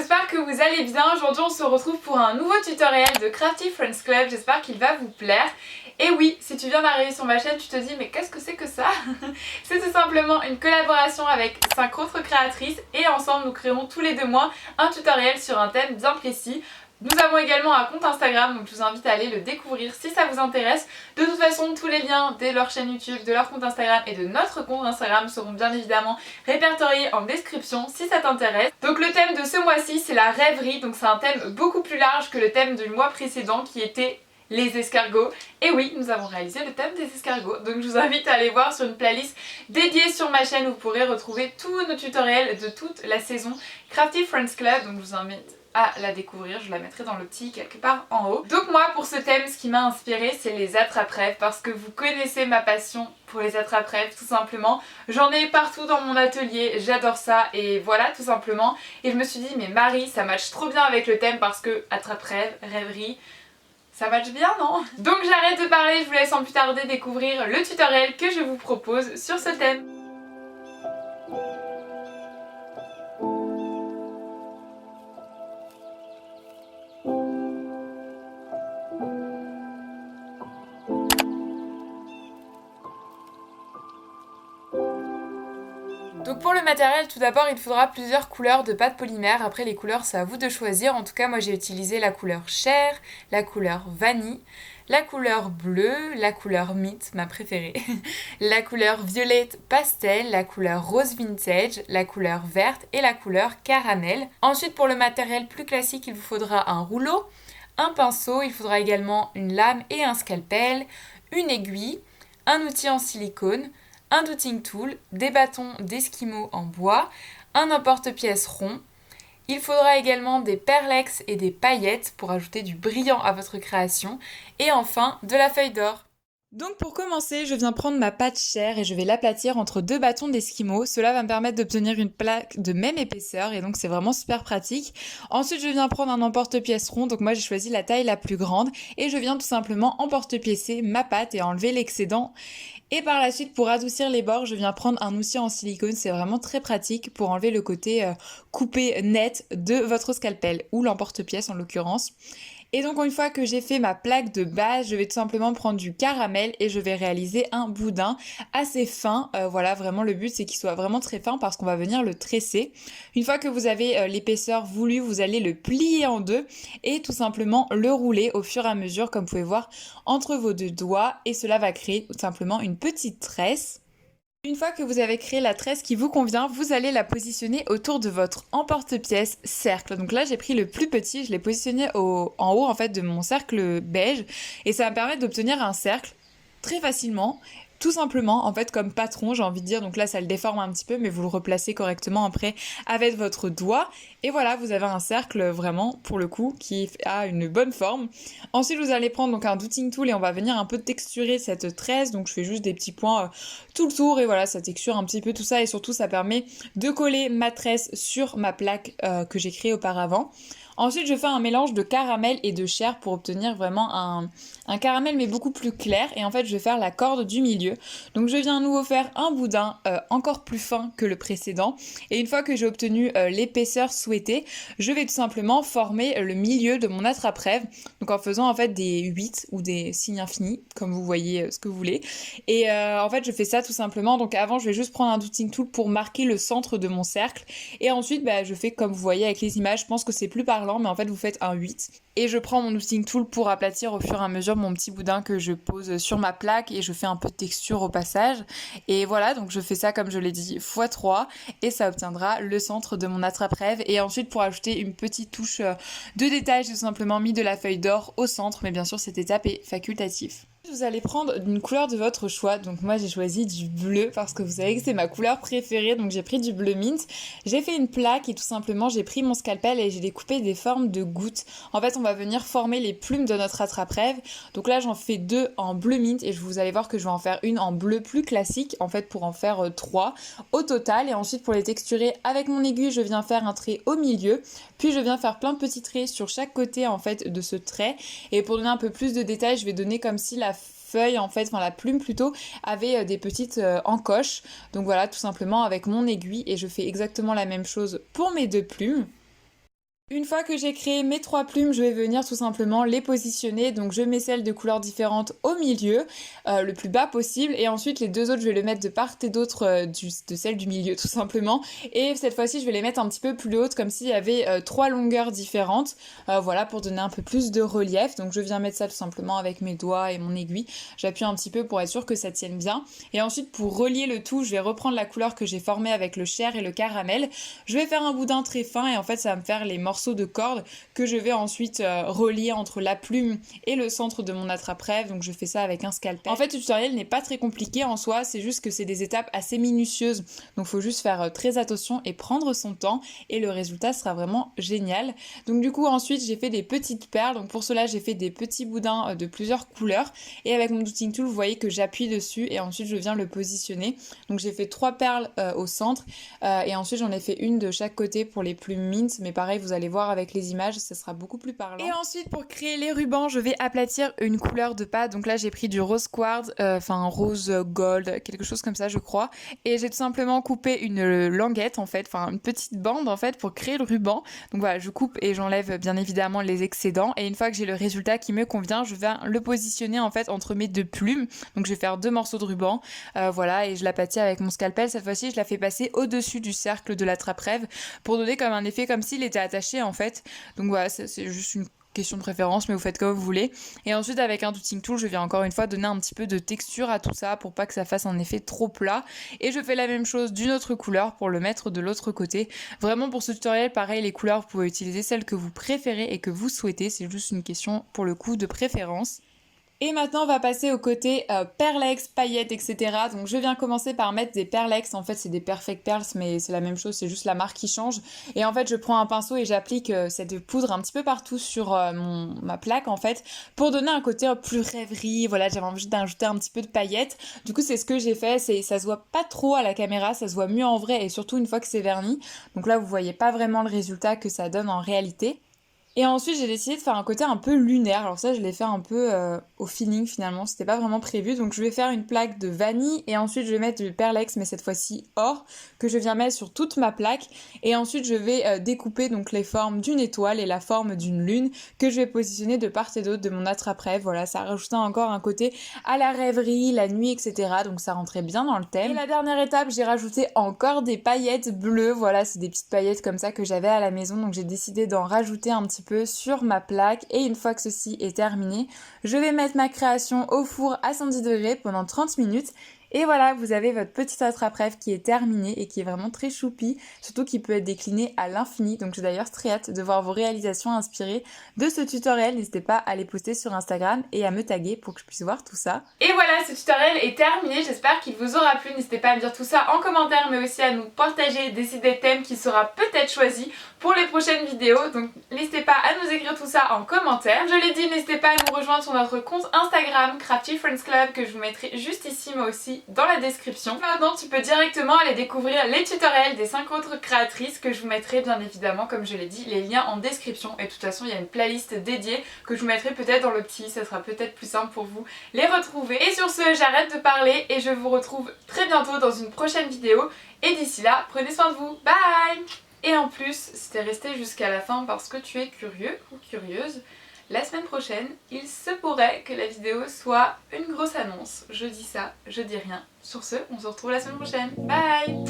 j'espère que vous allez bien. Aujourd'hui on se retrouve pour un nouveau tutoriel de Crafty Friends Club, j'espère qu'il va vous plaire. Et oui, si tu viens d'arriver sur ma chaîne, tu te dis mais qu'est-ce que c'est que ça? C'est tout simplement une collaboration avec 5 autres créatrices et ensemble nous créons tous les 2 mois un tutoriel sur un thème bien précis. Nous avons également un compte Instagram, donc je vous invite à aller le découvrir si ça vous intéresse. De toute façon, tous les liens de leur chaîne YouTube, de leur compte Instagram et de notre compte Instagram seront bien évidemment répertoriés en description si ça t'intéresse. Donc le thème de ce mois-ci, c'est la rêverie, donc c'est un thème beaucoup plus large que le thème du mois précédent qui était les escargots. Et oui, nous avons réalisé le thème des escargots, donc je vous invite à aller voir sur une playlist dédiée sur ma chaîne où vous pourrez retrouver tous nos tutoriels de toute la saison Crafty Friends Club, donc je vous invite à la découvrir, je la mettrai dans le petit quelque part en haut. Donc moi pour ce thème, ce qui m'a inspiré c'est les attrape-rêves, parce que vous connaissez ma passion pour les attrape-rêves tout simplement. J'en ai partout dans mon atelier, j'adore ça et voilà tout simplement. Et je me suis dit mais Marie, ça match trop bien avec le thème parce que attrape-rêve, rêverie, ça match bien, non? Donc j'arrête de parler, je vous laisse sans plus tarder découvrir le tutoriel que je vous propose sur ce thème. Donc pour le matériel, tout d'abord il faudra plusieurs couleurs de pâte polymère. Après les couleurs c'est à vous de choisir. En tout cas moi j'ai utilisé la couleur chair, la couleur vanille, la couleur bleue, la couleur mint, ma préférée, la couleur violette pastel, la couleur rose vintage, la couleur verte et la couleur caramel. Ensuite pour le matériel plus classique il vous faudra un rouleau, un pinceau, il faudra également une lame et un scalpel, une aiguille, un outil en silicone, un dotting tool, des bâtons d'esquimaux en bois, un emporte-pièce rond. Il faudra également des perlex et des paillettes pour ajouter du brillant à votre création. Et enfin, de la feuille d'or. Donc pour commencer, je viens prendre ma pâte chair et je vais l'aplatir entre 2 bâtons d'esquimaux. Cela va me permettre d'obtenir une plaque de même épaisseur et donc c'est vraiment super pratique. Ensuite, je viens prendre un emporte-pièce rond. Donc moi j'ai choisi la taille la plus grande et je viens tout simplement emporte-piécer ma pâte et enlever l'excédent. Et par la suite, pour adoucir les bords, je viens prendre un outil en silicone. C'est vraiment très pratique pour enlever le côté coupé net de votre scalpel ou l'emporte-pièce en l'occurrence. Et donc une fois que j'ai fait ma plaque de base, je vais tout simplement prendre du caramel et je vais réaliser un boudin assez fin. Voilà, vraiment le but c'est qu'il soit vraiment très fin parce qu'on va venir le tresser. Une fois que vous avez l'épaisseur voulue, vous allez le plier en deux et tout simplement le rouler au fur et à mesure comme vous pouvez voir entre vos 2 doigts et cela va créer tout simplement une petite tresse. Une fois que vous avez créé la tresse qui vous convient, vous allez la positionner autour de votre emporte-pièce cercle. Donc là, j'ai pris le plus petit, je l'ai positionné en haut en fait de mon cercle beige et ça va me permettre d'obtenir un cercle très facilement. Tout simplement, en fait, comme patron, j'ai envie de dire. Donc là, ça le déforme un petit peu, mais vous le replacez correctement après avec votre doigt. Et voilà, vous avez un cercle vraiment, pour le coup, qui a une bonne forme. Ensuite, vous allez prendre donc un dotting tool et on va venir un peu texturer cette tresse. Donc je fais juste des petits points tout le tour et voilà, ça texture un petit peu tout ça. Et surtout, ça permet de coller ma tresse sur ma plaque que j'ai créée auparavant. Ensuite, je fais un mélange de caramel et de chair pour obtenir vraiment un caramel mais beaucoup plus clair. Et en fait, je vais faire la corde du milieu. Donc, je viens à nouveau faire un boudin encore plus fin que le précédent. Et une fois que j'ai obtenu l'épaisseur souhaitée, je vais tout simplement former le milieu de mon attrape-rêve. Donc, en faisant en fait des 8 ou des signes infinis, comme vous voyez ce que vous voulez. Et en fait, je fais ça tout simplement. Donc, avant, je vais juste prendre un dotting tool pour marquer le centre de mon cercle. Et ensuite, je fais comme vous voyez avec les images. Je pense que c'est plus parlant. Mais en fait vous faites un 8 et je prends mon dotting tool pour aplatir au fur et à mesure mon petit boudin que je pose sur ma plaque et je fais un peu de texture au passage et voilà, donc je fais ça comme je l'ai dit x3 et ça obtiendra le centre de mon attrape-rêve. Et ensuite pour ajouter une petite touche de détail, j'ai tout simplement mis de la feuille d'or au centre, mais bien sûr cette étape est facultative. Vous allez prendre une couleur de votre choix, donc moi j'ai choisi du bleu parce que vous savez que c'est ma couleur préférée, donc j'ai pris du bleu mint. J'ai fait une plaque et tout simplement j'ai pris mon scalpel et j'ai découpé des formes de gouttes. En fait on va venir former les plumes de notre attrape-rêve, donc là j'en fais 2 en bleu mint et vous allez voir que je vais en faire une en bleu plus classique, en fait pour en faire 3 au total. Et ensuite pour les texturer avec mon aiguille, je viens faire un trait au milieu, puis je viens faire plein de petits traits sur chaque côté en fait de ce trait. Et pour donner un peu plus de détails, je vais donner comme si la feuille en fait, enfin la plume plutôt, avait des petites encoches. Donc voilà, tout simplement avec mon aiguille et je fais exactement la même chose pour mes 2 plumes. Une fois que j'ai créé mes 3 plumes, je vais venir tout simplement les positionner. Donc je mets celles de couleurs différentes au milieu, le plus bas possible. Et ensuite les deux autres, je vais les mettre de part et d'autre de celle du milieu tout simplement. Et cette fois-ci, je vais les mettre un petit peu plus hautes comme s'il y avait 3 longueurs différentes. Voilà, pour donner un peu plus de relief. Donc je viens mettre ça tout simplement avec mes doigts et mon aiguille. J'appuie un petit peu pour être sûr que ça tienne bien. Et ensuite, pour relier le tout, je vais reprendre la couleur que j'ai formée avec le chair et le caramel. Je vais faire un boudin très fin et en fait, ça va me faire les morceaux de corde que je vais ensuite relier entre la plume et le centre de mon attrape-rêve. Donc je fais ça avec un scalpel. En fait, le tutoriel n'est pas très compliqué en soi, c'est juste que c'est des étapes assez minutieuses. Donc il faut juste faire très attention et prendre son temps et le résultat sera vraiment génial. Donc du coup ensuite j'ai fait des petites perles. Donc pour cela j'ai fait des petits boudins de plusieurs couleurs et avec mon Doodling Tool vous voyez que j'appuie dessus et ensuite je viens le positionner. Donc j'ai fait 3 perles au centre et ensuite j'en ai fait une de chaque côté pour les plumes mint, mais pareil vous allez voir avec les images, ça sera beaucoup plus parlant. Et ensuite pour créer les rubans, je vais aplatir une couleur de pâte. Donc là j'ai pris du rose quartz, enfin rose gold, quelque chose comme ça je crois. Et j'ai tout simplement coupé une languette en fait, enfin une petite bande en fait pour créer le ruban. Donc voilà, je coupe et j'enlève bien évidemment les excédents. Et une fois que j'ai le résultat qui me convient, je vais le positionner en fait entre mes deux plumes. Donc je vais faire 2 morceaux de ruban, voilà, et je l'aplatis avec mon scalpel. Cette fois-ci je la fais passer au-dessus du cercle de l'attrape-rêve pour donner comme un effet comme s'il était attaché en fait. Donc voilà, c'est juste une question de préférence, mais vous faites comme vous voulez. Et ensuite avec un Doodling Tool, je viens encore une fois donner un petit peu de texture à tout ça pour pas que ça fasse un effet trop plat. Et je fais la même chose d'une autre couleur pour le mettre de l'autre côté. Vraiment pour ce tutoriel, pareil, les couleurs, vous pouvez utiliser celles que vous préférez et que vous souhaitez. C'est juste une question pour le coup de préférence. Et maintenant on va passer au côté perlex, paillettes, etc. Donc je viens commencer par mettre des perlex. En fait c'est des perfect pearls mais c'est la même chose, c'est juste la marque qui change. Et en fait je prends un pinceau et j'applique cette poudre un petit peu partout sur ma plaque en fait pour donner un côté plus rêverie. Voilà, j'avais envie d'ajouter un petit peu de paillettes. Du coup c'est ce que j'ai fait, ça se voit pas trop à la caméra, ça se voit mieux en vrai et surtout une fois que c'est verni. Donc là vous voyez pas vraiment le résultat que ça donne en réalité. Et ensuite j'ai décidé de faire un côté un peu lunaire, alors ça je l'ai fait un peu au feeling finalement, c'était pas vraiment prévu, donc je vais faire une plaque de vanille et ensuite je vais mettre du perlex mais cette fois-ci or, que je viens mettre sur toute ma plaque et ensuite je vais découper donc les formes d'une étoile et la forme d'une lune que je vais positionner de part et d'autre de mon attrape-rêve. Voilà, ça rajoutait encore un côté à la rêverie, la nuit, etc. Donc ça rentrait bien dans le thème. Et la dernière étape, j'ai rajouté encore des paillettes bleues, voilà, c'est des petites paillettes comme ça que j'avais à la maison, donc j'ai décidé d'en rajouter un petit peu sur ma plaque et une fois que ceci est terminé, je vais mettre ma création au four à 110 degrés pendant 30 minutes. Et voilà, vous avez votre petit attrape-rêve qui est terminé et qui est vraiment très choupi, surtout qui peut être décliné à l'infini. Donc j'ai d'ailleurs très hâte de voir vos réalisations inspirées de ce tutoriel. N'hésitez pas à les poster sur Instagram et à me taguer pour que je puisse voir tout ça. Et voilà, ce tutoriel est terminé, j'espère qu'il vous aura plu. N'hésitez pas à me dire tout ça en commentaire, mais aussi à nous partager des idées de thèmes qui sera peut-être choisi pour les prochaines vidéos. Donc n'hésitez pas à nous écrire tout ça en commentaire. Je l'ai dit, n'hésitez pas à nous rejoindre sur notre compte Instagram Crafty Friends Club que je vous mettrai juste ici moi aussi dans la description. Maintenant tu peux directement aller découvrir les tutoriels des 5 autres créatrices que je vous mettrai bien évidemment comme je l'ai dit les liens en description et de toute façon il y a une playlist dédiée que je vous mettrai peut-être dans le petit, ça sera peut-être plus simple pour vous les retrouver. Et sur ce j'arrête de parler et je vous retrouve très bientôt dans une prochaine vidéo et d'ici là prenez soin de vous, bye. Et en plus si t'es resté jusqu'à la fin parce que tu es curieux ou curieuse, la semaine prochaine, il se pourrait que la vidéo soit une grosse annonce. Je dis ça, je dis rien. Sur ce, on se retrouve la semaine prochaine. Bye!